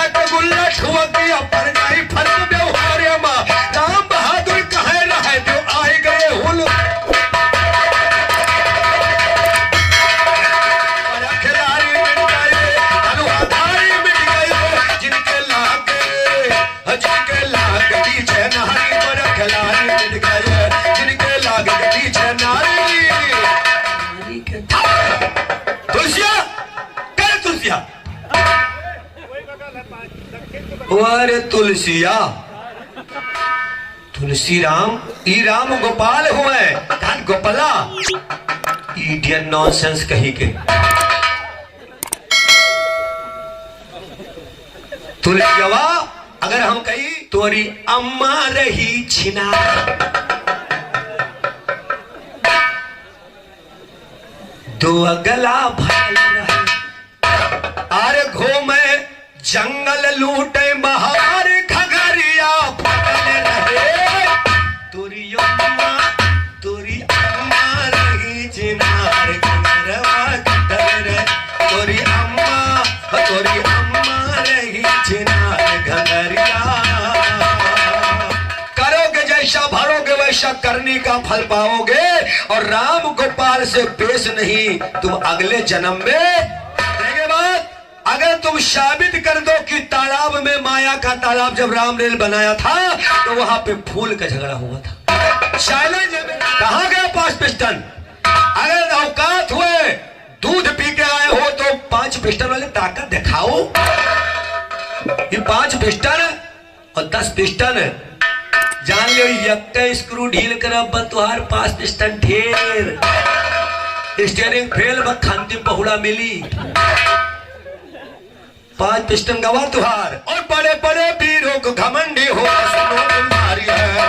नक गुल्ला ठुवकिया पर जाई फर्क व्यवहार मा राम बहादुर कहे रहे जो आए गए हुल खिलाड़ी मिट गए अनुहाधारी मिट गए जिनके लाग पीछे नारी पर खिलाड़ी मिट गए जिनके लाग पीछे नारी तुलसिया कर तुलसिया अरे तुलसिया तुलसी राम ई राम गोपाल हुए धन गोपाला इडियट नॉनसेंस कही के तुलसियावा अगर हम कही तोरी अम्मा रही छिना दो अगला भल रहे अरे घूमे जंगल लूटे बहार खगरिया फटल रहे तोरी अम्मा रही चिनार घरवा कटल रहे तोरी अम्मा रही चिनार घगरिया करोगे जैसा भरोगे वैसा करने का फल पाओगे और राम गोपाल से पेश नहीं तुम अगले जन्म में देंगे बात। अगर तुम साबित कर दो कि तालाब में माया का तालाब जब रामरेल बनाया था तो वहां पे फूल का झगड़ा हुआ था चैलेंज कहां गया 5 पिस्टन अगर औकात हुए दूध पी के आए हो तो 5 पिस्टन वाले ताकत दिखाओ ये 5 पिस्टन और 10 पिस्टन जान लो यक्का स्क्रू ढील कर तुहार 5 पिस्टन ढेर स्टीयरिंग फेल बखांती बहुड़ा मिली 5 पिस्टन गवा तुहार और बड़े बड़े वीरों को घमंडी हो सुनो तुम्हारी है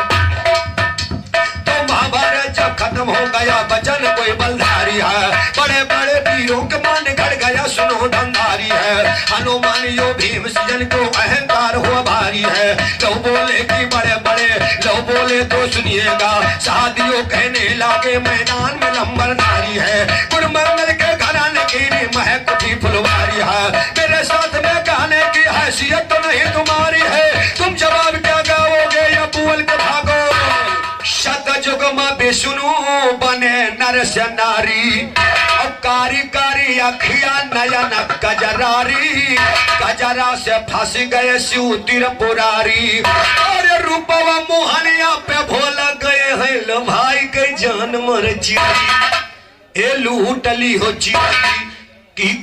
तो महाभारत जब खत्म हो गया बचन कोई बलधारी है बड़े बड़े वीरों के मन घट गया सुनो धनधारी है हनुमान यो भीम सजन को अहंकार हुआ भारी है लो बोले कि बड़े बड़े लो बोले तो सुनिएगा शादियों कहने लागे मैदान में लंबर नारी है गुरमंगल के घराने की महक उठी फुलवारी है मेरे साथ में कहने की हैसियत तो नहीं तुम्हारी है तुम जवाब क्या गाओगे या बोल के भागो शतजुग में विष्णु बने नर से नारी और कारी कारी अखिया नयन कजरारी कजरा से फंस गए शिव त्रिपुरारी और रूपवा मोहनिया पे भोला गए हैं लो भाई के जान मर चिरी ए लूटली हो चिरी की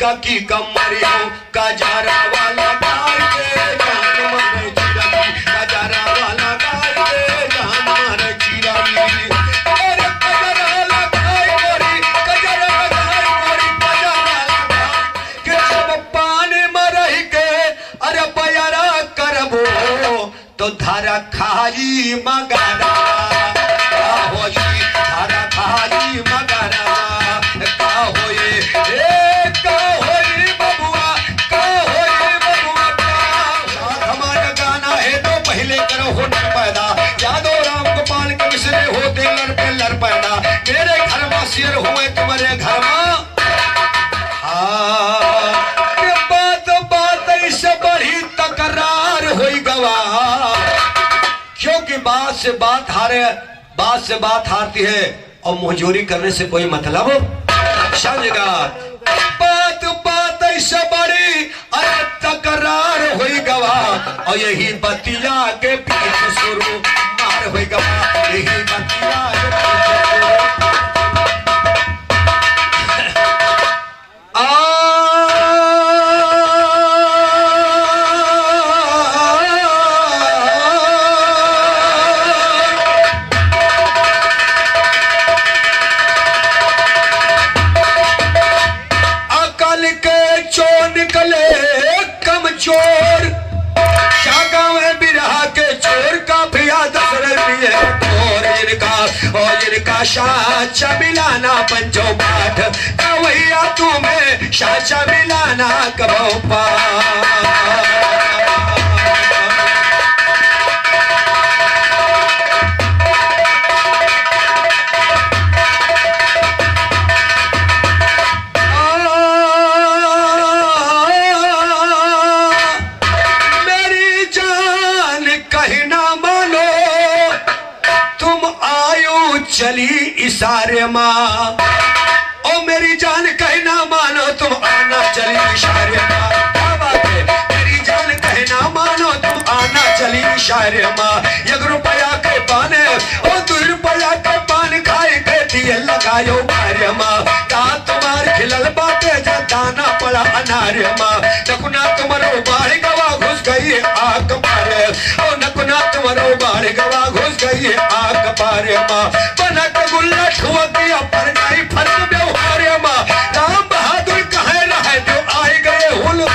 का मरी हो कजरा वाला गाय के जान मर चिरी कजरा वाला गाय के जान मर चिरी और कजरा वाला गाय मोरी कजरा गाय मोरी कजरा वाला के सब पानी में रह के अरे बयारा करबो तो धारा खाई मगरा हो जी धारा खाई मगरा का होए बबुआ का हमारा गाना है तो पहले करो हो नर पैदा यादव राम गोपाल के मिसरे होते लड़ पे लड़ पैदा मेरे घर में शेर हुए तुम्हारे घर में बात ऐसे बड़ी तकरार हुई गवा क्योंकि बात से बात हारती है और मुहजोरी करने से कोई मतलब समझेगा बात ऐसे बड़ी अरे तकरार हुई गवा और यही बतिया के पीछे शुरू मार हुई गवा यही बतिया के चोर शागांव बिरहा के चोर का फिया जिनका साचा मिलाना पंचो पाठ कवैया तुम्हें साचा मिलाना कबो चली इशारे माँ। ओ मेरी जान कहना मानो तुम आना चली इशारे माँ। क्या बात है, मेरी जान कहना मानो तुम आना चली इशारे माँ। 1 रुपया के पान ओ 2 रुपया के पान खाए के दिए लगायो मारे माँ। दांत तुम्हार खिलल बाटे जा दाना पड़ा अनार माँ। नकुना तुम्हारो बाढ़ गवा घुस गई आग मारे। ओ नकुना तुम्हारो बाढ़ गवा घुस गई आग पारे माँ। बनक गुल्ला ठुआ दिया पर जाई फर्क व्यवहार माँ। राम बहादुर कहे रहे जो आए गए हुल।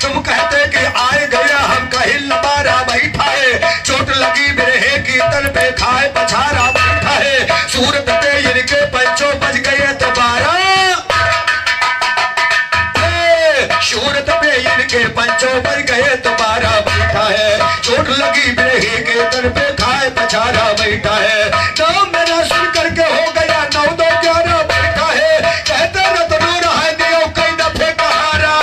तुम कहते कि आए गया हम कहीं लबारा बैठा है। चोट लगी बिरहे की तन पे खाए पछारा बैठा है। सूरत पे इनके पंचों बज गए तो 12। सूरत पे इनके पंचों बज गए तो 12 बैठा है। चोट लगी बिरहे के तन पे खाए पछारा बैठा है। नाम मेरा सुन करके हो गया 9 2 11 बैठा है। कहते रतनो रहा दियो कई दफे कहारा।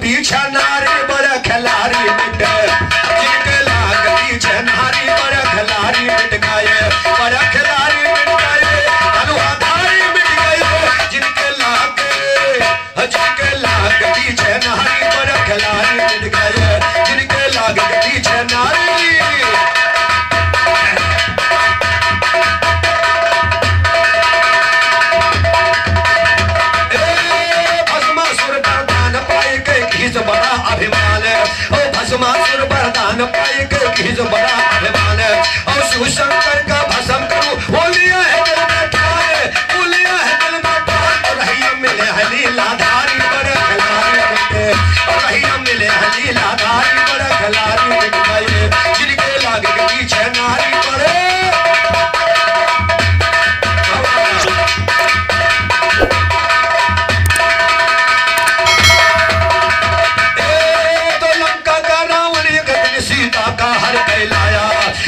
पीछा नारी बड़ा खिलाड़ी मिट। जिनके लाग पीछे नारी बड़ा खिलाड़ी मिट गए। बड़ा खिलाड़ी मिट गए, अनुहाधारी मिट गए। जिनके लाग पीछे नारी बड़ा खिलाड़ी मिट गए। जिनके लाग पीछे नारी। बड़ा अभिमान है ओ भस्मासुर वरदान पाए के खींच बड़ा अभिमान है। और शिव शंकर का भस्म करूं वो लिया है दिल में ठाए। वो लिया है दिल में ठाए। और रही मिले है लीलाधारी बड़े खिलाड़ी मिटे। और रही मिले है लीलाधारी बड़े खिलाड़ी मिट गए। जिनके लागे के पीछे नारी बड़े।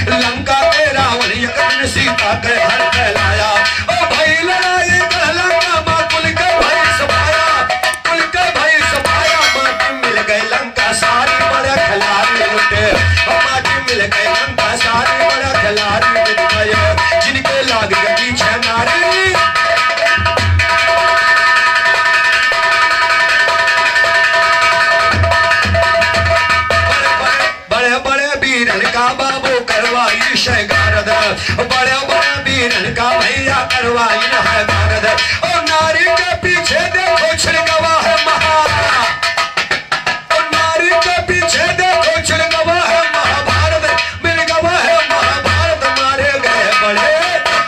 लंका के रावण एक दिन सीता के हर कहलाया। ओ भाई लड़ाई लंका माँ कुल के भाई सभाया। कुल के भाई सभाया। माटी मिल गई लंका सारी बड़े खिलाड़ी लुटे। माटी मिल गई लंका सारी बड़े खिलाड़ी मिट गए। जिनके लाग के पीछे नारी। बड़े बड़े वीरन का बाबू करवाई शगारद। बड़े बड़े वीरन का भैया करवाई है गारद। और नारी के पीछे देखो छिड़कवा है महा। और नारी के पीछे देखो छिड़कवा है महाभारत। मिल गवा है महाभारत। मारे गए बड़े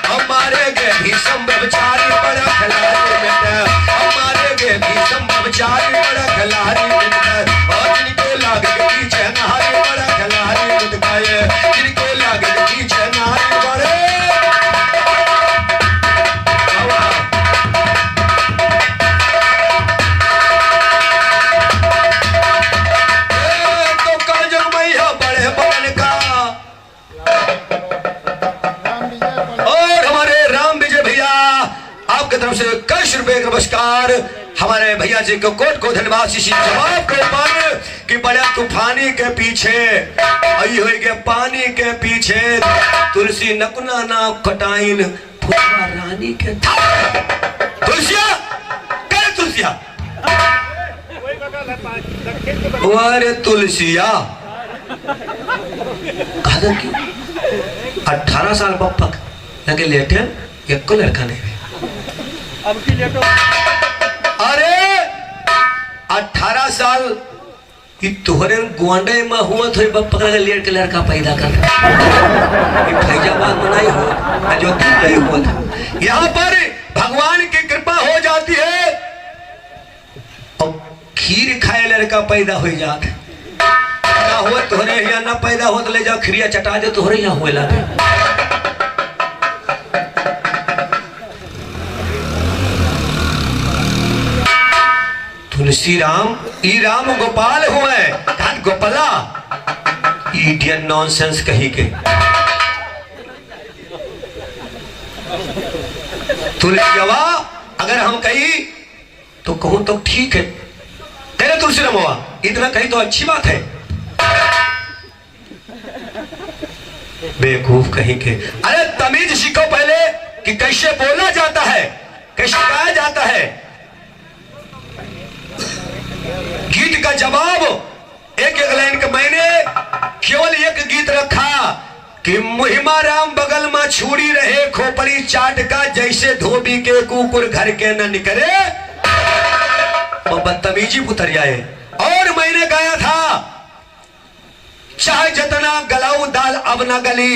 हमारे गए भीषम ब्रह्मचारी बड़ा खिलाड़ी मिटे। हमारे गए भीषम ब्रह्मचारी बड़ा खिलाड़ी मिटे। और जिनके लाग के पीछे नारी बड़ा खिलाड़ी मिट गए। जिनके लाग के पीछे नारी बड़े। तो काजल मैया बड़े बगन का। और हमारे राम विजय भैया आपकी तरफ से कैश रुपए का नमस्कार। हमारे भैया जी को कोट को धन्यवाद। इसी जवाब के ऊपर कि बड़ा तूफानी के पीछे आई हुई के पानी के पीछे तुलसी नकुना ना कटाइन फुलवा रानी के। तुलसिया क्या तुलसिया? अरे तुलसिया कहा क्यों 18 साल पप्पा लगे लेटे एक को लड़का नहीं। अब की लेटो। अरे 18 साल कि तोहरे गुआंडे में हुआ तो पकड़ के लेट के लड़का पैदा कर। फैजाबाद मनाई हो जो नहीं हुआ था। यहाँ पर भगवान की कृपा हो जाती है और खीर खाए लड़का पैदा हो जाता। ना हुआ तोहरे यहाँ ना पैदा हो तो ले जाओ खीरिया चटा दे तोहरे यहाँ हुए ला दे। तुलसी राम ई राम गोपाल हुए घाट गोपाला इडियट नॉनसेंस कही के। तुलसियावा अगर हम कही तो कहूं तो ठीक है, तेरे तुलसी रमवा इतना कही तो अच्छी बात है। बेवकूफ कहीं के। अरे तमीज सीखो पहले कि कैसे बोला जाता है, कैसे गाया जाता है। गीत का जवाब एक एक लाइन का मैंने केवल एक गीत रखा कि मुहिमा राम बगल में छुड़ी रहे खोपड़ी चाट का, जैसे धोबी के कुकुर घर के न निकले वो बदतमीजी उतर जाए। और मैंने गाया था चाहे जितना गलाऊ दाल अब न गली,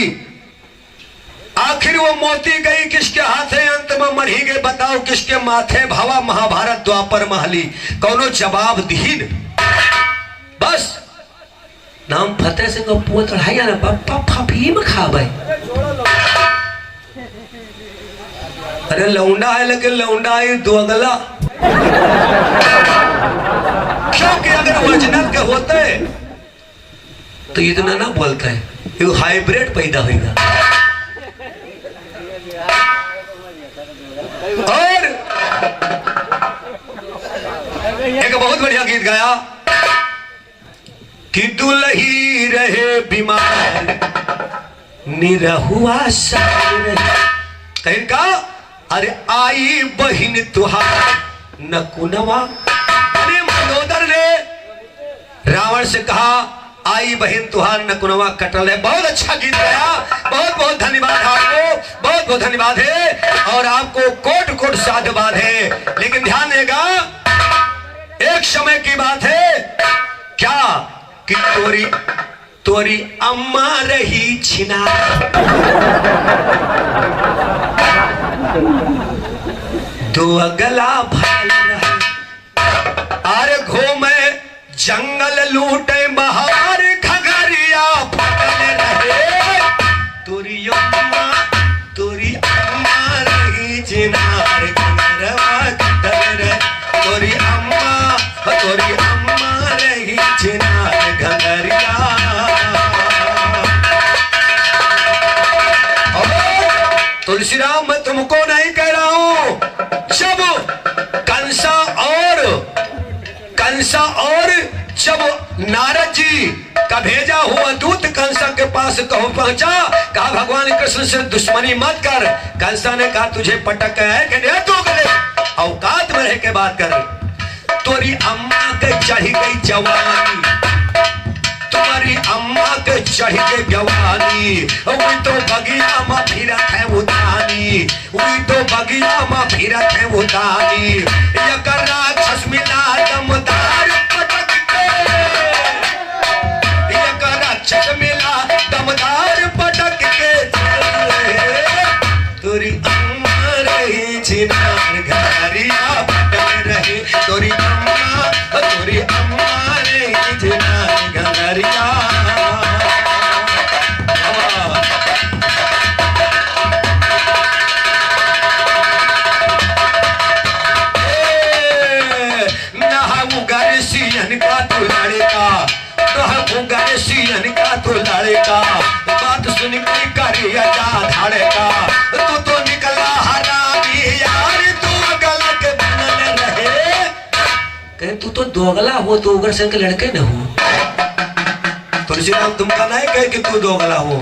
आखिर वो मोती गई किसके हाथे, अंत में मरी गए बताओ किसके माथे, भवा महाभारत द्वापर महली कौनो जवाब दीन। बस नाम फतेह सिंह को पुआ चढ़ाई ना पप्पा फफीम खाबे। अरे लौंडा है लेकिन लौंडा है दो अगला, क्योंकि अगर ओरिजिनल के होते तो इतना ना बोलता है, ये हाइब्रिड पैदा होगा। और एक बहुत बढ़िया गीत गाया कि दुल्ही रहे बीमार निरहुआ कहीं का, अरे आई बहिन तुहार न कुनवा। अरे मंदोदर ने रावण से कहा आई बहन तुहार न कुनवा कटल है। बहुत अच्छा गीत गाया, बहुत बहुत धन्यवाद आपको, बहुत बहुत धन्यवाद है और आपको कोट कोट साधुवाद है। लेकिन ध्यान देगा एक समय की बात है क्या कि तोरी अम्मा रही छिना, दो अगला भाल रहे, अरे घूमे जंगल लूटे बहार खगरिया फटल रहे, तोरी अम्मा रही चिनार घरवा कटल रहे, तोरी अम्मा रही चिनार घगरिया। तुलसीराम मैं तुमको नहीं कह रहा हूं, जब कंसा और जब नारद जी का भेजा हुआ दूत कंसा के पास कहो पहुंचा, कहा भगवान कृष्ण से दुश्मनी मत कर। कंसा ने कहा तुझे पटक है कि नहीं, तू गले औकात में रह के बात कर। तोरी अम्मा के चढ़ी गई जवानी, तुम्हारी अम्मा के चढ़ी गई जवानी, वही तो बगिया में फिरत है उतानी, वही तो बगिया में फिरत है उतानी, ये कर राक्षस मिला दमदार पटक के, ये कर राक्षस मिला दमदार पटक के, तोरी अम्मा रही चिनार घरिया पटक रहे, तोरी अम्मा रही चिनार घरिया। का तो लड़ेगा, तो लड़ेगा, बात सुन के करिया जा धाड़ेगा, तू तो निकला हरामी यार, तू गलत बनल रहे। कहे तू तो दोगला हो, तो उग्र सिंह के लड़के न हो। तुलसीराम तुमका नहीं कहे कि तू दोगला हो,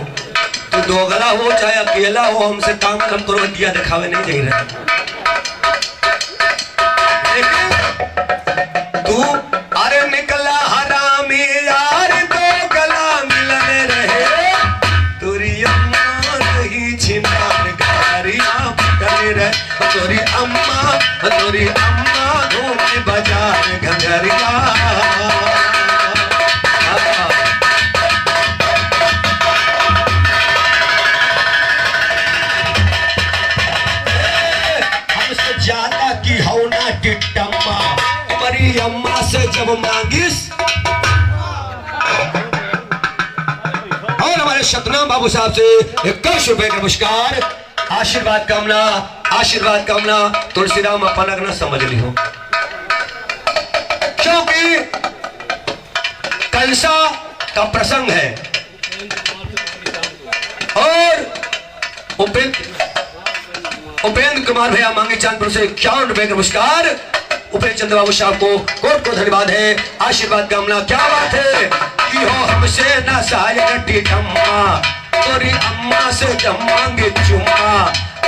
तू दोगला हो चाहे अकेला हो, हमसे काम कम करो, दिया दिखावे नहीं दे रहे। तू अरे निकला हरामी यार, दो गला मिलने रहे, तोरी अम्मा रही छिनार घरिया पटल रहे, तोरी अम्मा घूमे बाजार घगरिया। हमसे ज्यादा की हो ना टिट्टम्मा, तुम्हारी अम्मा से जब मांगिस। और हमारे सतनाम बाबू साहब से 21 रुपए का पुरस्कार, आशीर्वाद कामना। तुलसीराम अपन अगना समझ ली हो। क्योंकि कलसा का प्रसंग है। और उपेंद्र कुमार भैया मांगे चांदपुर से 51 रुपए का पुरस्कार। उपेंद्र चंद्र बाबू साहब को कोट को धन्यवाद है, आशीर्वाद कामना। क्या बात है कि हो हमसे ना सायटी अम्मा, तोरी अम्मा से जमांगे चुम्मा,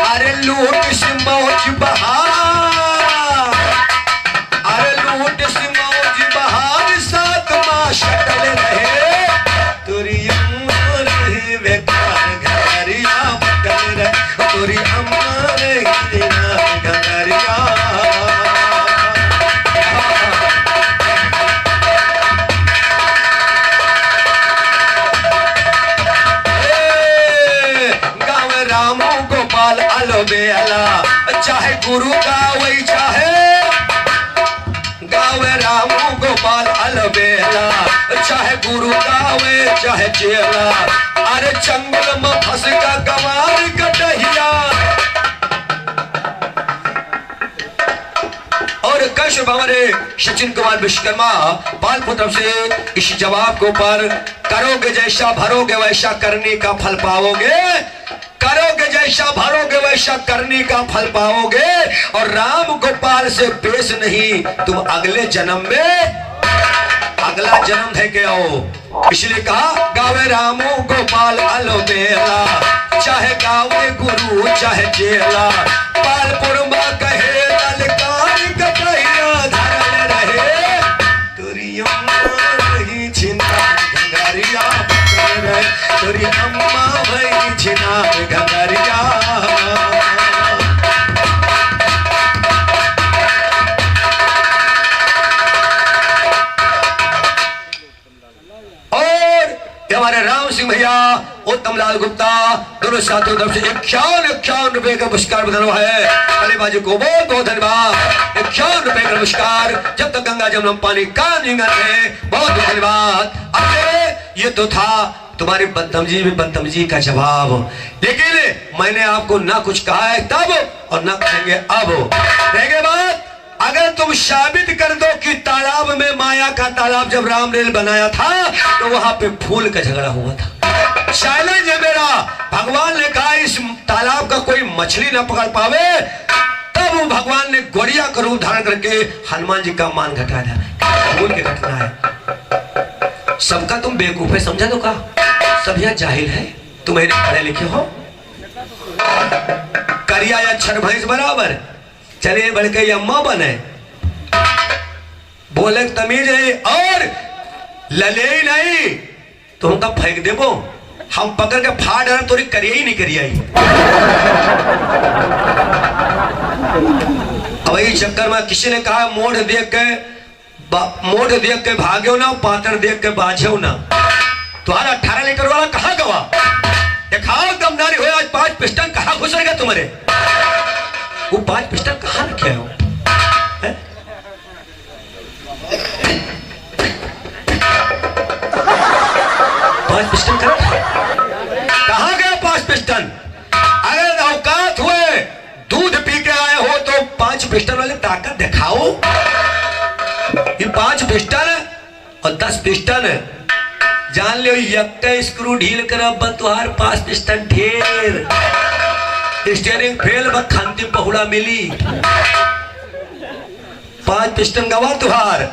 अरे लूट से मौज बहार, अरे लूट से मौज बहार, साथ माँ शटल रहे, तोरी अम्मा रहे बेकार घरिया बटल रहे, तोरी अम्मा रहे घरिया। बेला चाहे गुरु गावे, चाहे गावे रामू गोपाल अलबेला, चाहे गुरु गावे चाहे चेला, अरे जंगल में फंस का गवार कटहिया। और कैसे हमारे सचिन कुमार विश्वकर्मा पालपुर तरफ से इस जवाब को पर करोगे जैसा भरोगे वैसा करने का फल पाओगे, करोगे जैसा भरोगे वैसा करने का फल पाओगे। और राम गोपाल से पेश नहीं तुम अगले जन्म में, अगला जन्म है के आओ। इसलिए कहा गावे रामो गोपाल अलबेला, चाहे गावे गुरु चाहे चेला, पालपुर में कहे ललकार कटहिया धरल रहे, तुरी अम्मा रही छिना घंगरिया बटल रहे, तुरी अम्मा भई छिना घंगरिया। हमारे राम सिंह भैया उत्तम लाल गुप्ता दोनों साथियों तरफ से 51 रुपए का पुरस्कार बदलवा है। अली बाजी को बहुत बहुत धन्यवाद। 51 रुपए का पुरस्कार। जब तक गंगा जमुना पानी का निगन है, बहुत बहुत धन्यवाद। अरे ये तो था तुम्हारी बदतमीजी का जवाब, लेकिन मैंने आपको ना कुछ कहा है तब और ना कहेंगे अब। रहेंगे बात, अगर तुम साबित कर दो कि तालाब में माया का तालाब जब रामलीला बनाया था तो वहां पे फूल का झगड़ा हुआ था। चैलेंज है मेरा, भगवान ने कहा इस तालाब का कोई मछली ना पकड़ पावे, तब भगवान ने गोड़िया का रूप धारण करके हनुमान जी का मान घटा दिया। फूल की घटना है। सबका तुम बेवकूफ है समझा तो का, सब यहाँ जाहिल है, तुम पढ़े लिखे हो। करिया या छर भैंस बराबर, चले बड़के अम्मा बने, बोले तमीज है और लले ही नहीं तो उनका फेंक देबो, हम पकड़ के फाड़ रहे तो करिए ही नहीं करिए। अब यही चक्कर में किसी ने कहा मोड़ देख के भाग्यो ना, पातर देख के बाझो ना। तुम्हारा 18 लीटर वाला कहाँ गवा, दिखाओ दमदारी हो। आज 5 पिस्टन कहाँ घुसरेगा तुम्हारे, वो 5 पिस्टल कहाँ रखे हो? 5 पिस्टल कहाँ गया 5 पिस्टल? अगर औकात हुए दूध पी के आए हो तो 5 पिस्टल वाले ताकत दिखाओ। ये 5 पिस्टल और 10 पिस्टल जान लो, यक्का स्क्रू ढील कर तुहार 5 पिस्टल ढेर, स्टीयरिंग फेल खांती पहुड़ा मिली, 5 पिस्टन गवा तुहार।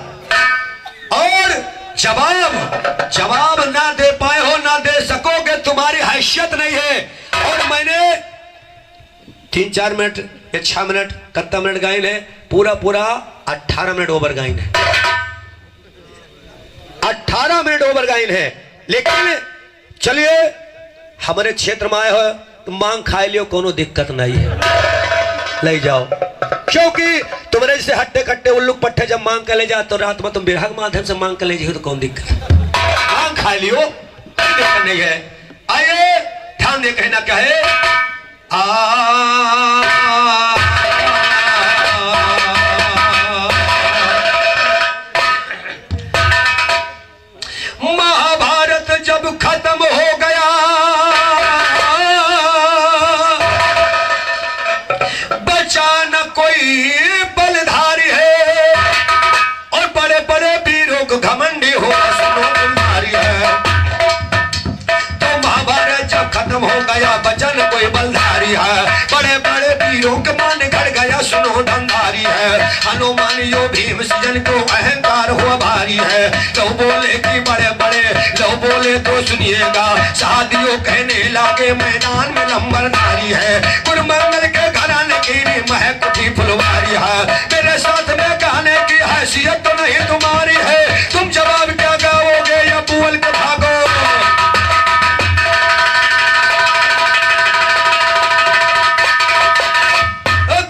और जवाब ना दे पाए हो, ना दे सकोगे, तुम्हारी हैसियत नहीं है। और मैंने 3-4 मिनट या 6 मिनट कितना मिनट गाइन है, पूरा 18 मिनट ओवर गाइन है, 18 मिनट ओवर गाइन है। लेकिन चलिए हमारे क्षेत्र में आए हो तो मांग खाए लियो, कोनो दिक्कत नहीं है, ले जाओ। क्योंकि तुम्हारे जैसे हट्टे कट्टे उल्लू पट्टे जब मांग कर ले जा तो रात में तुम विरह माध्यम से मांग कर ले जाओ तो कौन दिक्कत, मांग खा लियो, कोई दिक्कत नहीं है। आइए ध्यान दे, कहना क्या है, महाभारत जब खत्म हो गया, बचा न कोई बलधारी है, और बड़े बड़े वीरों का मान घट गया सुनो धंधारी है। हनुमान यो भीम सजन को अहंकार हुआ भारी है। लो बोले कि बड़े बड़े लो बोले तो सुनिएगा, शादियों कहने लागे मैदान में नंबर नारी है। गुरमंगल के घराने की महक उठी फुलवारी है। मेरे साथ में गाने की हैसियत तो नहीं तुम्हारी है, तुम जवाब क्या गाओगे या बोल के भागो।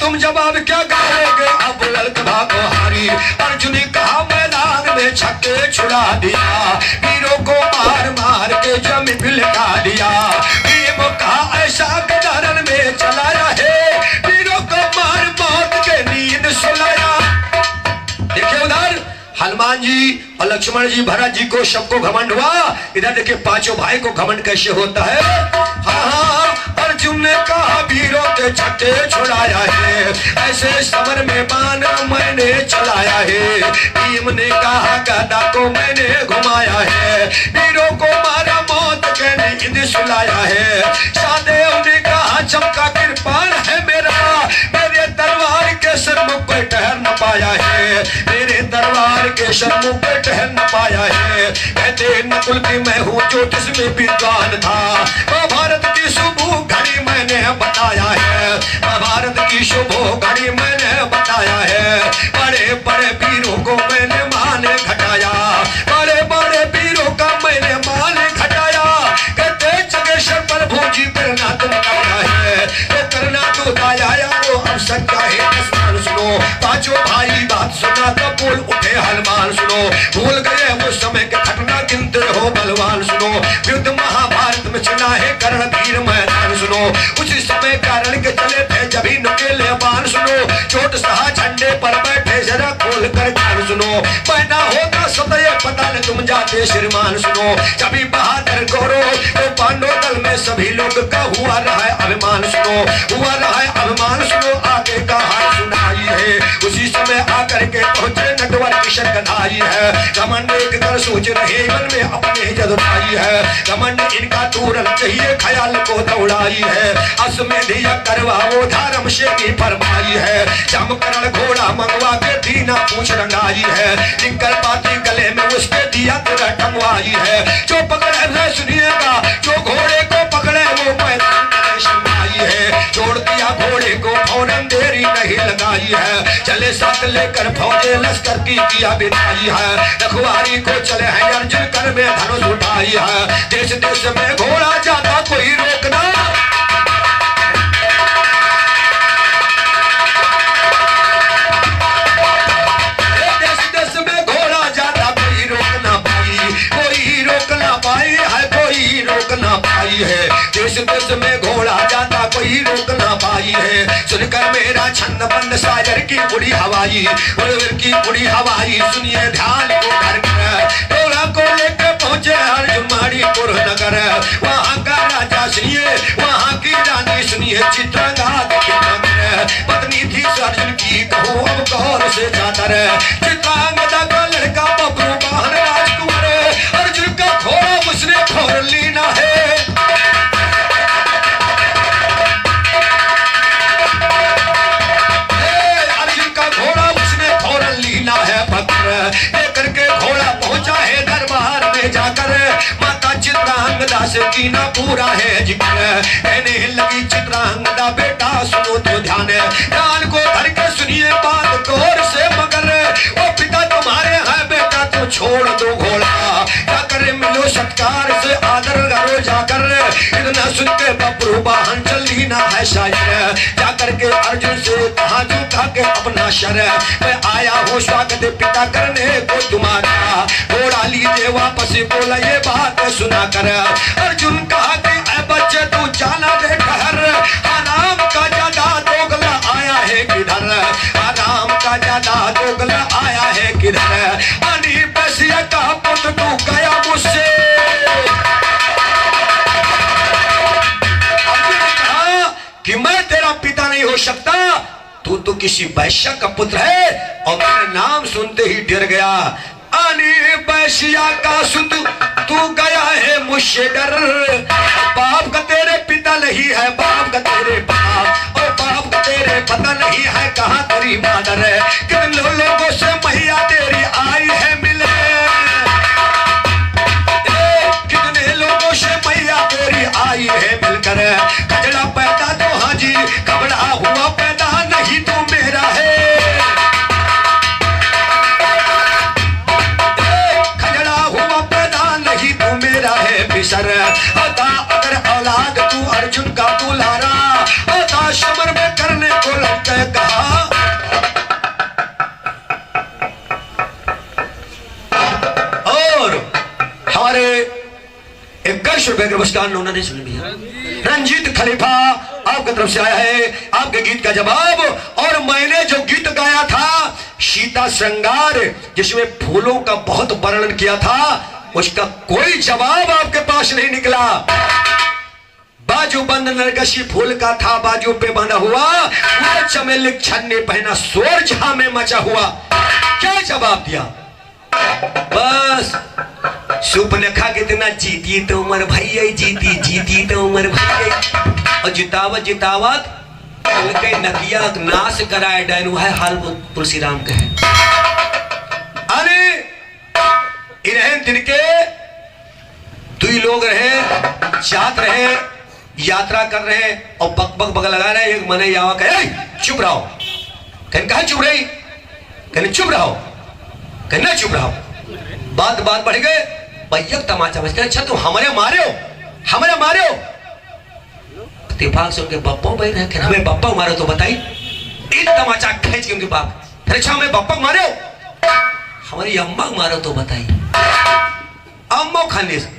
तुम जवाब क्या गाओगे अब बोल के भागो हारी। अर्जुन ने कहा मैदान में छक्के छुड़ा दिया, वीरों को मार मार के जमीन पे लिटा दिया। भीम कहा ऐसा गदरन में चलाया है, वीरों को मार मौत के नींद सुलाया। देखिए उधर हनुमान जी और लक्ष्मण जी भरत जी को सबको घमंड हुआ, इधर देखिए पांचों भाई को घमंड कैसे होता है। हाँ अर्जुन ने कहा वीरों के छक्के छुड़ाया है, ऐसे समर में बाण मैंने चलाया है। भीम ने कहा गदा को मैंने घुमाया है, वीरों को मारा मौत के नींद सुलाया है। सादेव ने कहा चमका कृपाण है मेरा, मेरे दरबार के सन्मुख कोई ठहर न पाया है, मेरे दरबार के सन्मुख कोई ठहर न पाया है। कहते नकुल की मैं हूँ जो जिसमें विद्वान था, महाभारत की शुभ घड़ी मैंने बताया है, महाभारत की शुभ घड़ी मैंने बताया है। बड़े बड़े वीरों को मैंने माने घटाया, बड़े बड़े वीरों का मैंने माने घटाया। कहते जगेश्वर प्रभु जी करना तुम गाया है, तो करना तो गाया यारो अब सच्चा है आसमान सुनो। पांचों भाई बात सुना तो बोल उठे हनुमान सुनो, भूल गए वो समय के घटना गिनते हो बलवान सुनो। युद्ध महाभारत में चला है कर्ण वीर मैदान सुनो, उसी समय कारण के चले थे जभी नुकेले बाण सुनो। चोट सहा झंडे पर बैठे जरा खोल कर कान सुनो, पहना होगा सदैव पता न तुम जाते श्रीमान सुनो। जभी बहादुर गौरव तो पांडव दल में सभी लोग का हुआ रहा है अभिमान सुनो, हुआ रहा है अभिमान सुनो। आगे का हाल सुनाई है, उसी समय आकर के पहुंचे नटवर किशन कन्हाई है। घमंड एक कर सोच रहे मन में अपने जदुराई है, घमंड इनका तुरंत चाहिए ख्याल को दौड़ाई है। अश्वमेध करवा वो धर्म से भी फरमाई है, चमकरण घोड़ा मंगवा के दीना पूछ रंगाई है। निकल पाती गले में उसके दिया तेरा टंगवाई है। जो पकड़े सुनिएगा, जो घोड़े को पकड़े वो मैदान में शंगाई है। छोड़ दिया घोड़े को फौरन देरी नहीं लगाई है, चले साथ लेकर फौजे लश्कर की किया बिताई है। रखवारी को चले हैं अर्जुन कर में धनुष उठाई है। देश देश में घोड़ा जाता कोई रोकना, देश देश में घोड़ा जाता कोई रोक ना पाई, कोई रोक ना पाई है, कोई रोक ना पाई है। देश देश में घोड़ा जाता कोई रोक ना पाई है। सुनकर मेरा छंद बंद सागर की उड़ी हवाई, उड़वर की उड़ी हवाई सुनिए ध्यान को घर कर। घोड़ा को लेकर पहुंचे अर्जुन माड़ीपुर नगर, वहाँ का राजा सुनिए, वहाँ की रानी सुनिए चित्रांगदा की नगर। पत्नी थी अर्जुन की कहूँ अब गौर से जाकर, चित्रांगदा का लड़का बबरू वाहन राजकुमार। अर्जुन का घोड़ा उसने खोल लीना है, लेकर के घोड़ा पहुंचा है दरबार में जाकर। माता चित्रांगदा से कीना पूरा है जिक्र, कहने लगी चित्रांगदा बेटा सुनो तो ध्यान, ध्यान को धर के सुनिए बात गौर से। मगर वो पिता तुम्हारे हैं बेटा तो छोड़ दो घोड़ा, जाकर मिलो सत्कार से आदर करो जाकर। इतना सुन के बबरू वाहन चल लीना है शायर, जाकर के अर्जुन से कहा झुका के अपना शर, मैं आया हूँ स्वागत पिता करने को तुम्हारा। घोड़ा लीजिए वापस बोला ये बात सुना कर। अर्जुन कहा कि ऐ बच्चे तू जाना दे ठहर, आराम का ज्यादा दोगला आया है किधर, आराम का ज्यादा दोगला आया है किधर। अनी बसिया का पुत्र तू गया मुझसे, कि मैं तेरा पिता नहीं हो सकता, तू तो किसी वैश्य का पुत्र है। और मेरा नाम सुनते ही डर गया, अनी वैश्या का सुत तू गया है मुझसे डर। बाप का तेरे पिता नहीं है, बाप का तेरे बाप, और बाप का तेरे रुपए का पुरस्कार उन्होंने सुन भैया। रंजीत खलीफा आपकी तरफ से आया है आपके गीत का जवाब। और मैंने जो गीत गाया था सीता श्रृंगार, जिसमें फूलों का बहुत वर्णन किया था, उसका कोई जवाब आपके पास नहीं निकला। बाजू बंद नरकशी फूल का था, बाजू पे बंधा हुआ, वो चमेली छन्नी पहना, शोर जहां में मचा हुआ। क्या जवाब दिया? बस सुपनखा कितना जीती तो उमर भैया, जीती जीती तो उमर भैया, और जितावत जितावत नकिया नाश कराए डायनु है हाल तुलसी राम के है। अरे इन्हें दिन के दुई लोग रहे, जात रहे, यात्रा कर रहे और बक बक बक लगा रहे। एक मने यावा कहे चुप रहो, कहने कहा चुप रही, कहने चुप रहो, कहना चुप रहो। बात बात बढ़ गए, भैया तमाचा बजते, अच्छा तुम हमारे मारे हो, हमारे मारे हो। इत्तेफाक से उनके बप्पा बैठ रहे, कहना हमें बप्पा मारो तो बताई। एक तमाचा खींच के उनके बाप, फिर अच्छा हमें बप्पा मारे हो, हमारी अम्मा मारो तो बताई। अम्मा खाने से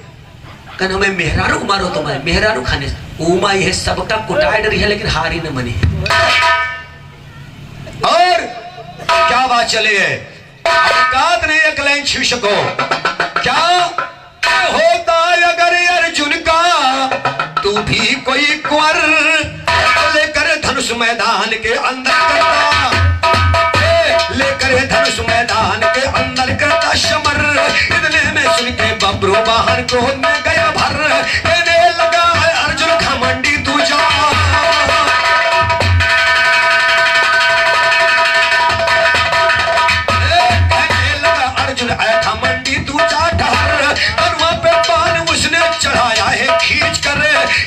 कहना हमें मेहरारू मारो तो मारे, मेहरारू खाने से उमा यह सबका कुटाई डरी है लेकिन हारी न मनी है। और क्या बात चली है, औकात नहीं एक लाइन छू सको। क्या होता अगर अर्जुन का तू भी कोई कुंवर लेकर धनुष मैदान के अंदर करता, लेकर धनुष मैदान के अंदर करता समर। इतने में सुन के बब्रू बाहर क्रोध में गया भर, कहने लगा है अर्जुन घमंडी तू जा। घमंडी तू जा ठहर, और वहां पे बाण उसने चढ़ाया है खींच कर,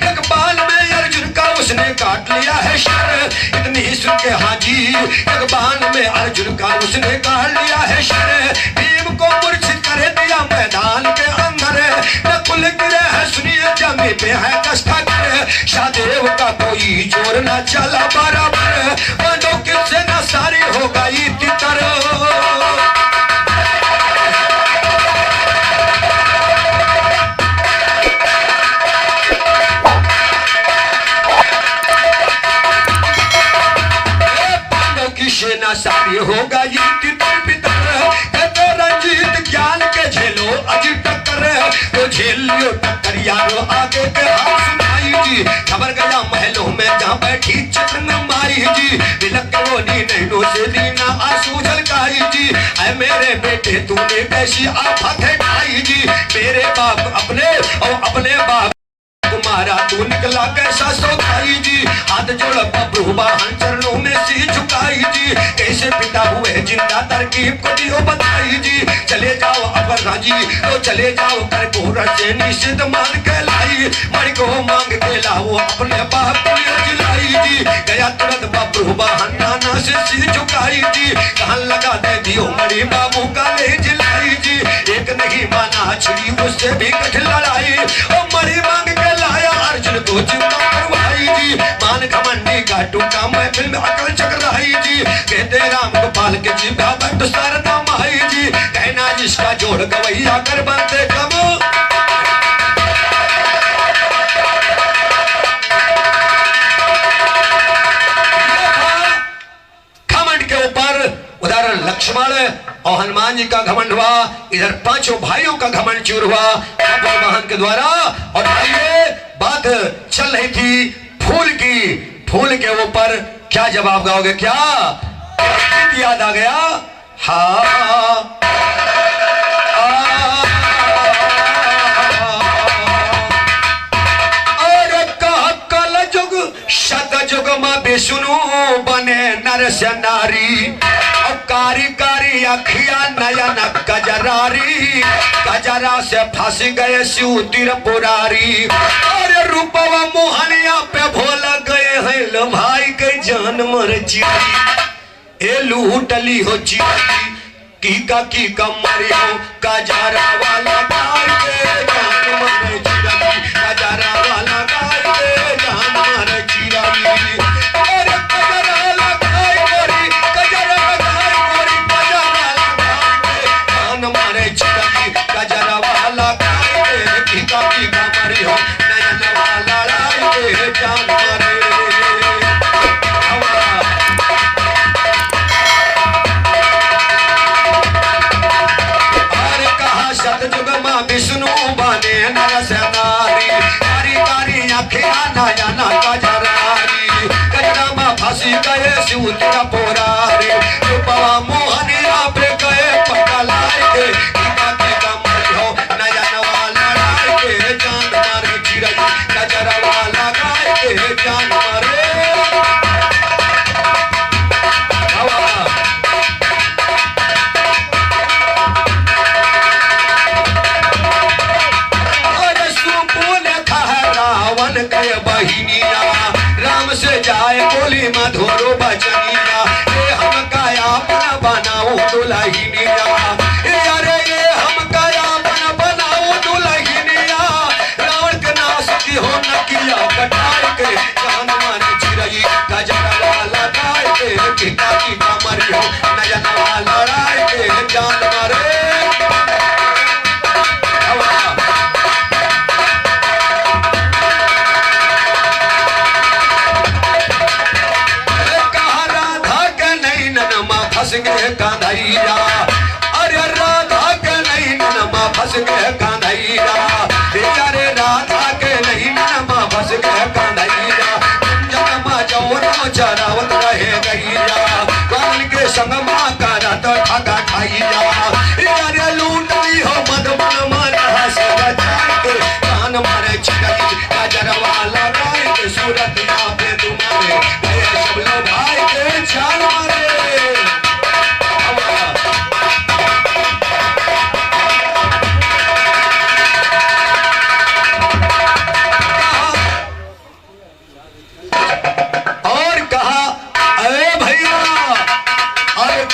एक बाण में अर्जुन का उसने काट लिया है शर। इतनी ही सुन के हाजी, एक बाण में अर्जुन का उसने काट लिया है शर। भीम को मूर्छित कर दिया मैदान के अंदर, नकुल गिरे है सुनिए जमी पे है कष्टाकर। शाहदेव का कोई जोर न चला बराबर, बंदो किससे न सारी हो गई तितर। सेना सारी होगा ये तितर पितर, तो रंजीत ज्ञान के झेलो अजी टक्कर, तो झेल लियो टक्कर यारो आगे के हाथ सुनाई जी। खबर गया महलों में जहाँ बैठी चतन माई जी, बिलक के वो नी नैनों से दीना आंसू झलकाई जी। ऐ मेरे बेटे तूने कैसी आफत है ढाई जी, मेरे बाप अपने और अपने बाप तुम्हारा तू निकला कैसा सौभाई जी। हाथ जोड़ बब्रू वाहन चरणों में सिर झुकाई जी, कैसे पिता हुए जिंदा तरकीब को दियो बताई जी। चले जाओ अगर राजी तो चले जाओ कर को से निषिद्ध मान के लाई, मणि को मांग के लाओ अपने बाप को जिलाई जी। गया तुरंत बब्रू वाहन नाना से सिर झुकाई जी, कहां लगा दे दियो मणि बाबू का ले जिलाई जी। एक नहीं माना छिड़ी उससे भी कठ लड़ाई, और मणि मांग के लाया अर्जुन को जिंदा करवाई जी। मान घमंडी का टूटा महफिल में अकल चकराई जी, कहते राम गोपाल के जीवा बट सरदा माई जी। कहना जिसका जोड़ गवैया कर बनते कम, घमंड के ऊपर उधर लक्ष्मण और हनुमान जी का घमंड हुआ, इधर पांचों भाइयों का घमंड चूर हुआ वाहन के द्वारा। और भाइयों बात चल रही थी फूल की, फूल के ऊपर क्या जवाब गाओगे? क्या याद आ गया? हाँ सतयुग में विष्णु बने नर से नारी, और कारी कारी अखिया नयन गजरारी, गजरा से फंस गए शिव त्रिपुरारी। और रूपवा मोहनिया पे भोल गए हैं लो भाई के जान मर चिड़ी, ए लूटली हो चिड़ी की का मरी हो, गजरा वाला गाय के जान मर चिड़ी, गजरा वाला गाय के जान मर चिड़ी। और गजरा लगाई गोरी, गजरा लगाई गोरी, गजरा लगाई के जान मर चिड़ी, गजरा वाला गाय के की का मरी हो, सूत्र पोरा रे रूपवा मोहनिया पे गए पकड़ाए के टीका टीका मरियो नयनवा लड़ाए के जान मारे चिरई नजरवा लगाए के जान मारे बहिनिया राम से जाए बोली मधुरो बचनिया ये हम काया अपना बनाओ दुल्हनिया अरे ये हम काया अपना बनाओ दुल्हनिया रावण के नाश की हो न किया कटाए के जान मारे चिरई गजरवा लगाए के टीका टीका मरियो नयनवा लड़ाए के जान मारे कांधैया अरे राधा के नहीं नमा फंस गए कांधैया अरे राधा के नहीं नमा फंस गए कांधैया जनमा जौनो चरावत रहे गैया कान के संग माँ का रात ठगा खाइया अरे लूट ली हो मधुबन मन हंस बजाए के कान मारे चिड़ई गजरवा लगाए के सूरत ना पे तुम्हारे सब लोग भाई के जान मारे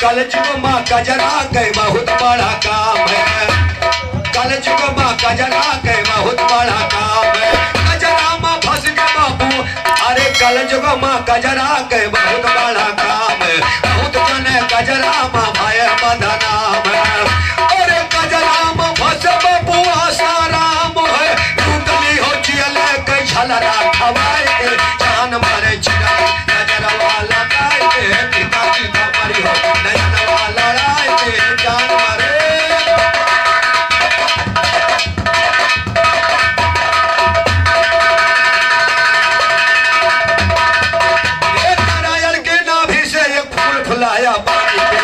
कलजुग माँ कजरा के बहुत बड़ा काम है कलजुग माँ कजरा के बहुत बड़ा काम है कजरा माँ फंस के बाबू अरे कलजुग माँ कजरा के बहुत बड़ा काम है बहुत जने कजरा माँ भाई बदनाम है अरे कजरा माँ फंस बाबू आसाराम है टूटली हो चियले के झलरा खवाए के जान मारे चिड़ई कजरवा लगाए के टीका टीका मरी हो नयनवा लड़ाए के जान मारे नारायण के नाभि से एक फूल फुलाया पानी पे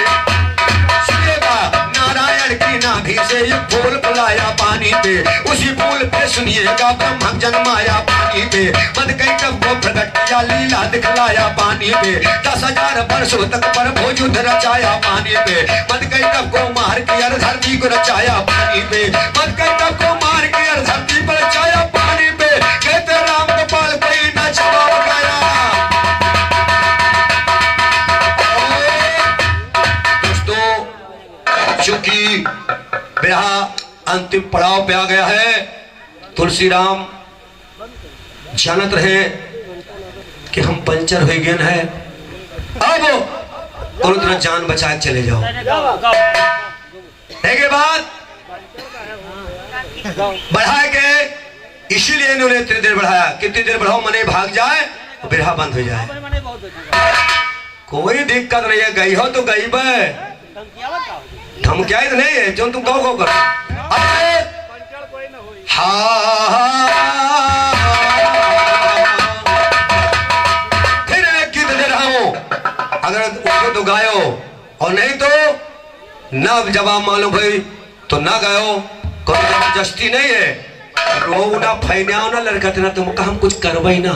सुनेगा नारायण की नाभि से एक फूल फुलाया पानी पे उसी फूल पे सुनिएगा ब्रह्म जन्माया पानी पे मद कई कब को प्रकट किया लीला दिखलाया पानी पे 10,000 वर्षों तक पर भोजुद रचाया पानी पे मद कई कब को मार के अर धरती को रचाया पानी पे मद कई कब को मार के अर धरती पर रचाया पानी पे कहते राम गोपाल कोई न जवाब गया दोस्तों चूंकि ब्याह अंतिम पड़ाव पे आ गया है तुलसी राम जानत रहे कि हम पंचर हो गए हैं अब और तरह जान बचा के चले जाओ के बाद बढ़ा के इसीलिए इन्होंने इतनी देर बढ़ाया कितनी देर बढ़ाओ मने भाग जाए तो बिरहा बंद हो जाए कोई दिक्कत नहीं है गई हो तो गई बे धमकिया तो नहीं है जो तुम कहो कर फिर गीत दे रहा हूं अगर उसको तो गायो और नहीं तो ना जवाब मालूम भाई तो ना गायो कोई जबरदस्ती नहीं है रो ना फैनाओ ना लड़कत ना तुमका हम कुछ करवाई ना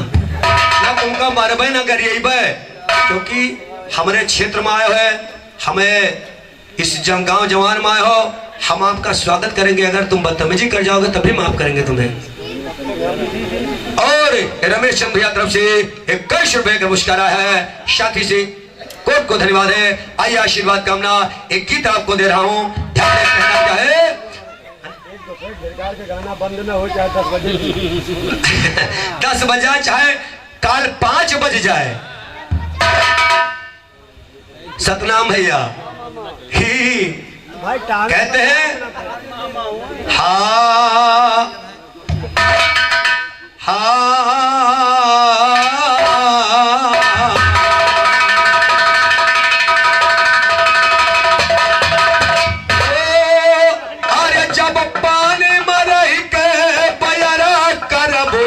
तुमका मारबे ना करिए क्योंकि हमारे क्षेत्र में आए है हमें इस गांव जवान में आए हो हम आपका स्वागत करेंगे अगर तुम बदतमीजी कर जाओगे तभी माफ करेंगे तुम्हें और रमेश चंद भैया तरफ से 21 रुपए का पुरस्कार आया है साथी से कोट को धन्यवाद है आइए आशीर्वाद कामना एक गीत आपको दे रहा हूं ध्यान कहना क्या है गाना बंद ना हो जाए 10 बजे 10 बजे चाहे काल 5 बज जाए सतनाम भैया ही कहते हैं हाँ अरे जब पानी मरही के बयरा करबो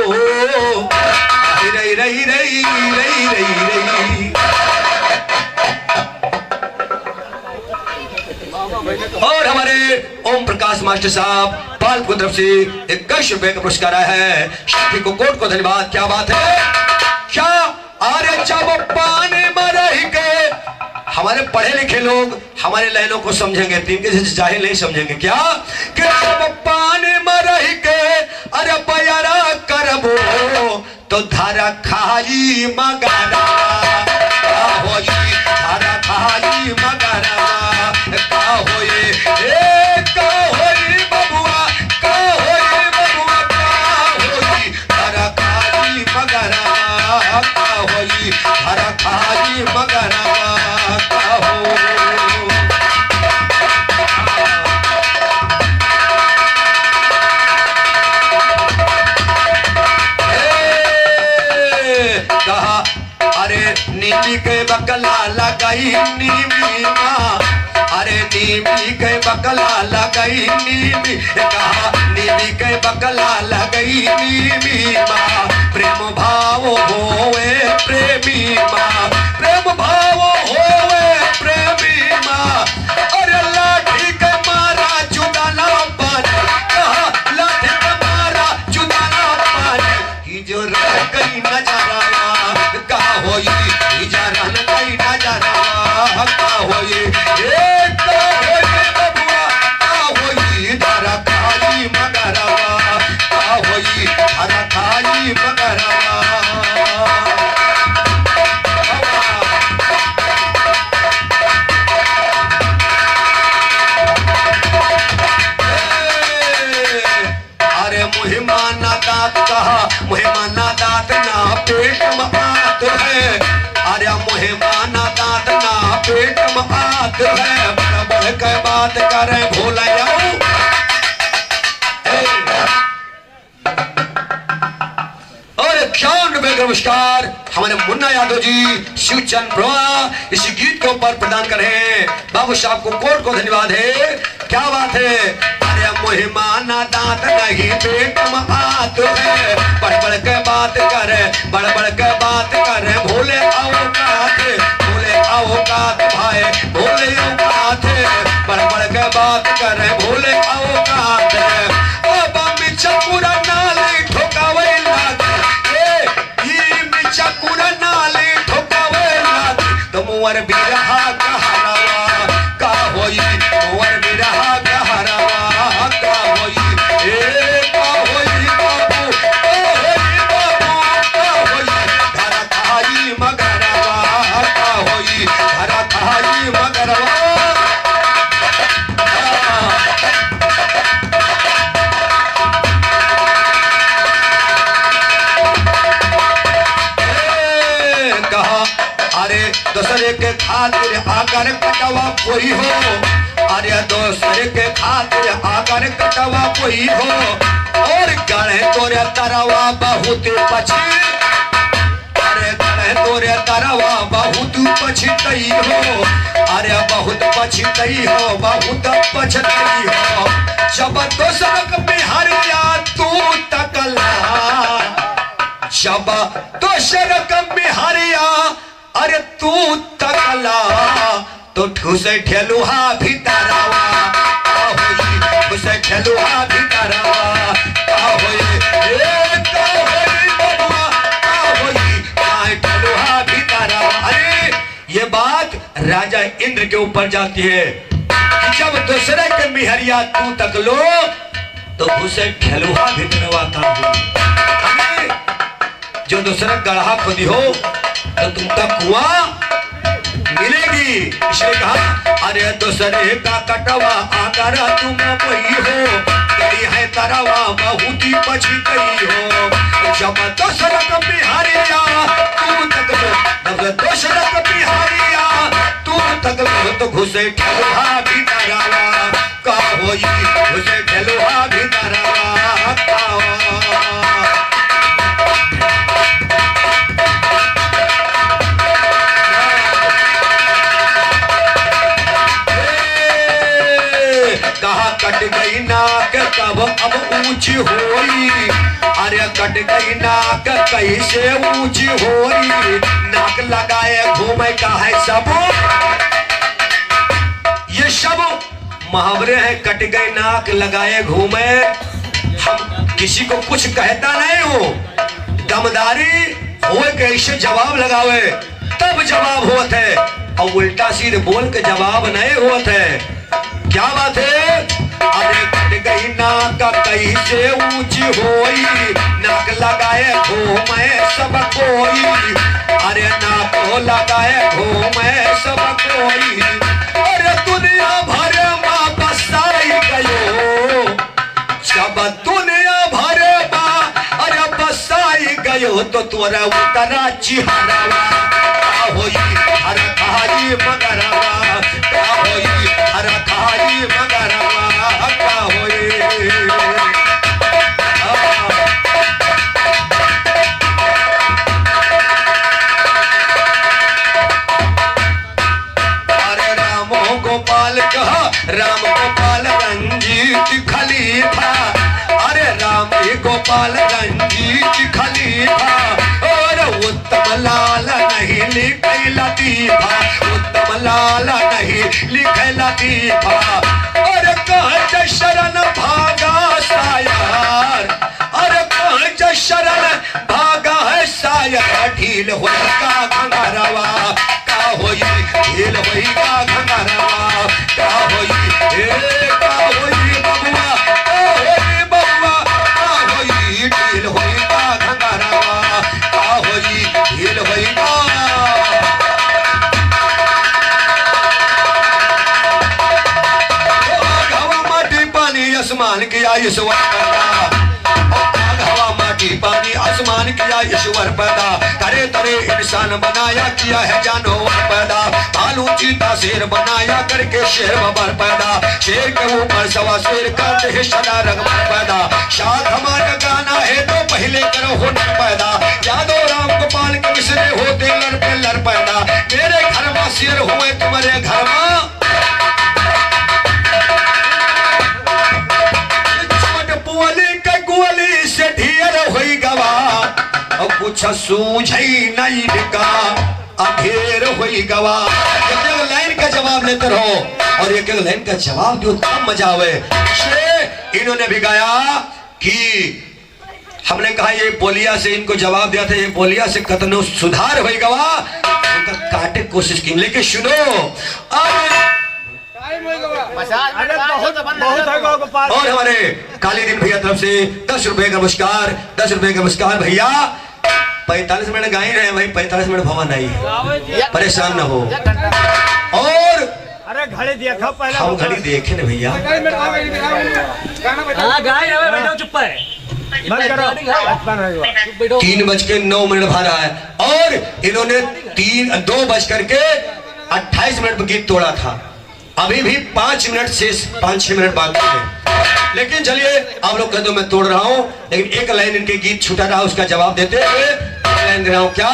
रही रही रही रही रही रही व्यास मास्टर साहब पाल की तरफ से 21 रुपए का पुरस्कार आया है। शाफी को कोट को धन्यवाद। क्या बात है, क्या अरे जब पानी में रह के हमारे पढ़े लिखे लोग हमारे लाइनों को समझेंगे, तीन के जैसे जाहिल नहीं समझेंगे। क्या कि जब पानी में रह के अरे बयारा करबो तो धारा खाई मगारा का होई, धारा खाई मगारा का होई, का होई बबुआ, का होई बबुआ, का होई धारा खाई मगारा का होई, धारा खाई मगारा का हो। कहा अरे नीमी के बकला लगाई नीमी माँ, अरे नीमी के बकला लगाई नीमी, कहा नीमी के बकला लगाई नीमी माँ, प्रेम भाव होवे प्रेमी माँ, प्रेम भाव होवे प्रेमी माँ, अरे लाठी के मारा जुदाना पानी, कहा लाठी के मारा जुदाना पानी, ही जो रह गई नजारा का होई, इजारा न कई नजारा का होई, एक का होई बबुआ, का होई धारा खाई मगरा का होई, धारा खाई मगरा। अरे मुहिमाना दात कहा, मुहिमाना दात ना पेट में आत है, अरे मुहिमाना दात ना पेट में आत है, बढ़ बढ़ के बात करे भोला और 51 रुपए का नमस्कार हमारे मुन्ना यादव जी शिवचंद ब्रोआ इस गीत के ऊपर प्रदान कर रहे हैं। बाबू साहब को कोट को धन्यवाद है। क्या बात है, अरे मुहिमाना दांत नहीं पेट में आत है, बढ़ बढ़ के बात करे, बढ़ बढ़ के बात करे, भोले औकात, भोले औकात भाई, भोले औकात, बढ़ बढ़ के बात करे, भोले औकात। अब मिर्चापुरा नाली ठोकावे लागी, मिर्चापुरा नाली ठोकावे लागी, तो मुअर बिरहा कहरावा का होई, मुअर बिरहा कहरावा का होई, का होई बाबू, का होई बाबू, का होई धारा खाई मगरवा का होई, धारा खाई मगरवा। अरे दूसरे के खातिर आकर कटवा कोई हो, अरे दूसरे के खातिर आकर कटवा कोई हो, और गणे तोरे तरवा बहुत पछी, अरे गणे तोरे तरवा बहुत पछतई हो, अरे बहुत पछतई हो, बहुत पछतई हो, जब दोसरक बिहारिया तू तकला, जब दोसरक बिहारिया अरे तू तकला तो ठुसे ठेलुहा भीतरवा का होई, ठुसे ठेलुहा भीतरवा का होई, का होई बबुआ, का होई काय ठेलुहा भीतरवा। अरे ये बात राजा इंद्र के ऊपर जाती है कि जब दूसरे के मिहरिया तू तकलो तो उसे ठेलुहा भीतरवा का होई, जो दूसरा गढ़ा खुदी हो तो तुमका कुआं मिलेगी। इसलिए कहा अरे दूसरे का कटवा आकर तुम कोई हो, गई है तरवा बहुत ही पछतई हो, जब दूसरा का बिहारिया तू तक लो, जब दूसरा का बिहारिया तू तक लो तो घुसे ठेलुहा भीतरवा का होई, घुसे ठेलुहा भीतरवा का। कहा कट गई नाक कब अब ऊंची होई, अरे कट गई नाक कैसे ऊंची होई, नाक लगाए घूमे का है सब, ये सब मुहावरे हैं, कट गए नाक लगाए घूमे। हम किसी को कुछ कहता नहीं हूँ, दमदारी होए कैसे जवाब लगावे तब जवाब होत है, और उल्टा सीधे बोल के जवाब नहीं होत है। क्या बात है? अरे कट गई नाक कैसे ऊंची होई, नाक लगाए घूमे सब कोई। अरे नाक लगाए घूमे सब कोई। अरे दुनिया भर में बसाई गयो, जब दुनिया भर में अरे बसाई गयो, तो तोरा उतरा चिहरावा का होई हर खाई मगरवा, का होई हर खाई मगरवा, का होई। अरे रामो गोपाल कहा, राम गोपाल रंजीत खलीफा। अरे राम गोपाल रंजीत खलीफा। और उत्तम लाल नहीं लिखे लतीफा, उत्तम लाल नहीं लिखे लतीफा। और कह शरण भागा सायार, अरे कह शरण भागा है सायार। ढील होई का घंघरवा, का होई ढील होई का घंघरवा, का होई का होई बबुआ, का होई बबुआ, का होई ढील होई का घंघरवा, का होई ढील होई का। हवा माटी पानी आसमान किया ईश्वर पैदा, हवा माटी पानी आसमान किया ईश्वर पैदा। तरे तरे इंसान बनाया किया है जानवर पैदा, भालू चीता शेर बनाया करके शेर बबर पैदा। शेर के ऊपर सवा शेर करते है सदा रंगमर पैदा। शाद हमारा गाना है तो पहले करो हुनर पैदा, यादव राम गोपाल के मिसरे होते लड़ पे लड़ पैदा। मेरे घर में शेर हुए तुम्हारे घर में, गोली से ढेर हुई गवा, और कुछ सूझई नहीं का अधेर हुई गवा। एक लाइन का जवाब लेते रहो और एक लाइन का जवाब दो तब मजा आवे। इन्होंने भी गाया कि हमने कहा ये बोलिया से इनको जवाब दिया था, ये बोलिया से कतनो सुधार हुई गवा, उनका काटे कोशिश की। लेकिन सुनो और हमारे काली दिन भैया तरफ से 10 रुपए का पुरस्कार, 10 रुपए का पुरस्कार। भैया 45 मिनट गाई रहे भाई, 45 मिनट भवन आई, परेशान न हो। और अरे घड़ी देखो पहले, हम घड़ी देखे न भैया, चुप है 3:09 भर रहा है और इन्होंने 2:28 पर गीत तोड़ा था। अभी भी 5 मिनट से 5-6 मिनट बाकी है, लेकिन चलिए आप लोग कह दो मैं तोड़ रहा हूं, लेकिन एक लाइन इनके गीत छूटा रहा, उसका जवाब देते हुए लाइन दे रहा हूं। क्या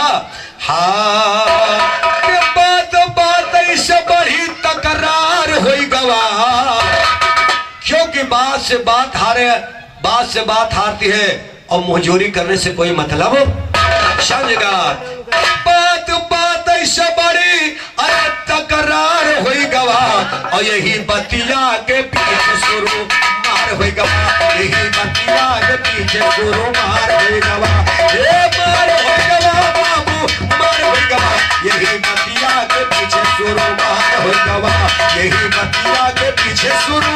बात बात इससे बड़ी तकरार हुई गवा, क्योंकि बात से बात हारती है और मुहजोरी करने से कोई मतलब समझेगा। बात बात ऐसे बड़ी अरे तकरार हुई गवा, और यही बतिया के पीछे शुरू मार हुई गवा, यही बतिया के पीछे शुरू मार हुई गवा, ये मार हुई गवा बाबू मार हुई गवा, यही बतिया के पीछे शुरू मार हुई गवा, यही बतिया के पीछे शुरू।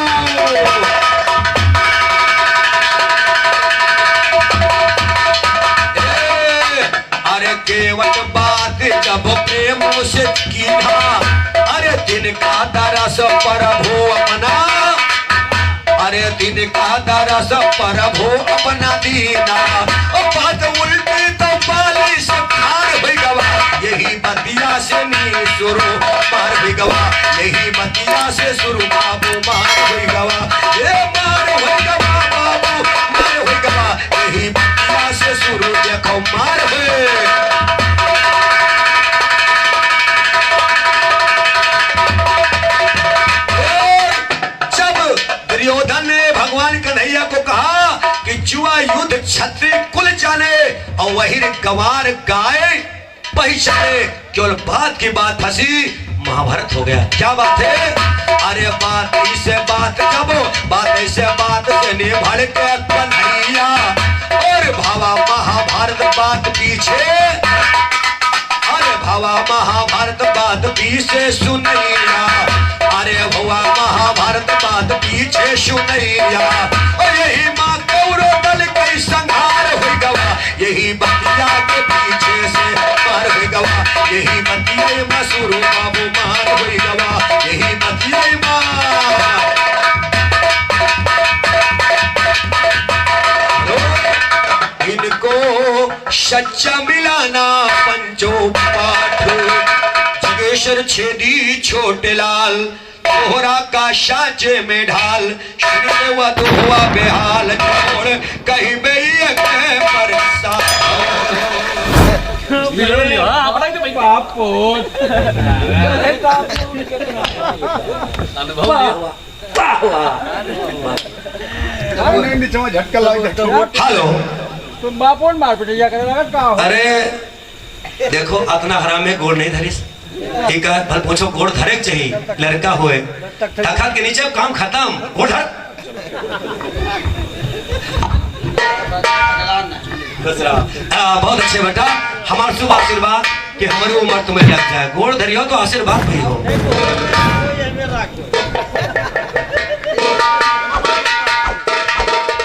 अरे केवल बात जब प्रेम से कीना, अरे दिन का दरस प्रभु अपना, अरे दिन का दरस प्रभु अपना दीना, बात उल्टी तो बाली से खार हुई गवा, यही बतिया से नी शुरू मार हुई गवा, यही बतिया से शुरू बाबू मार हुई गवा, ये मार हुई गवा बाबू मार हुई गवा, यही बतिया से शुरू देखो मार हुई। दुर्योधन ने भगवान कन्हैया को कहा कि जुआ युद्ध क्षत्रिय कुल जाने, और वही गंवार गाय पहचाने केवल बात की बात फंसी महाभारत हो गया। क्या बात है? अरे बात ऐसे बात जब बात ऐसे बात से निभड़ के कन्हैया और भावा महाभारत बात पीछे, अरे भावा महाभारत बात पीछे सुनैया, अरे भवा महाभारत बात पीछे सुनैया। और यही माँ कौरो दल कई संहार हो गवा, यही बतिया के पीछे से मार हो गवा, यही बतिया मसूरू बाबू मार हो गवा, यही बतिया माँ। इनको सच्चा मिलाना पंचो पाठ, जगेश्वर छेदी छोटे लाल तोहरा का साचे में ढाल, सुन हुआ तो हुआ बेहाल छोड़ कहीं बेये के परसा। झटका लग हेलो तुम बापोन मार पिटिया करे लगा का हो? अरे देखो अपना हराम में गोड़ नहीं धरिस, ठीक है? भल पूछो गोड़ धरे चाहिए लड़का हुए तखत के नीचे काम खत्म, गोड़ धर। दूसरा बहुत अच्छे बेटा, हमारा शुभ आशीर्वाद कि हमारी उम्र तुम्हें लग जाए, गोड़ धरियो तो आशीर्वाद भी हो।